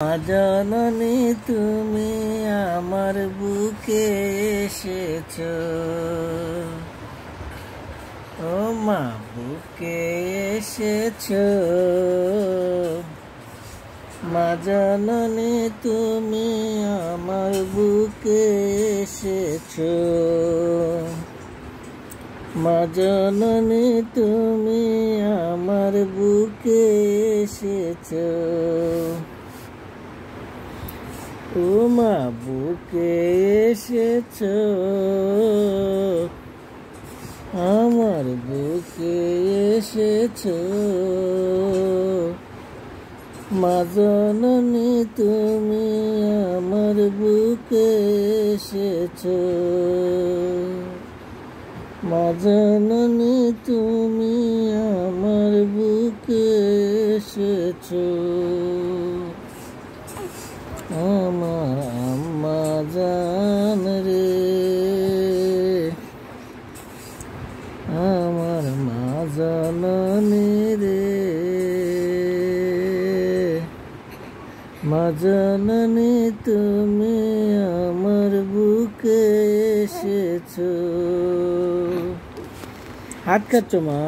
মা জননী তুমি আমার বুকে এসেছো, ও মা বুকে এসেছো। মা জননী তুমি আমার বুকে এসেছো, মা জননী তুমি আমার বুকে এসেছো। ও মা বুকে এসেছো, আমার বুকে এসেছো। মা জননী তুমি আমার বুকে এসেছো, মা জননী তুমি আমার বুকে এসেছো। আমার আম্মা জান রে, আমার মা জননী রে, মা জননী তুমি আমার বুকে এসেছো। হাত খাচ্ছ মা?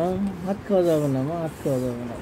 হাত খাওয়া যাবে না মা, হাত খাওয়া যাবে না।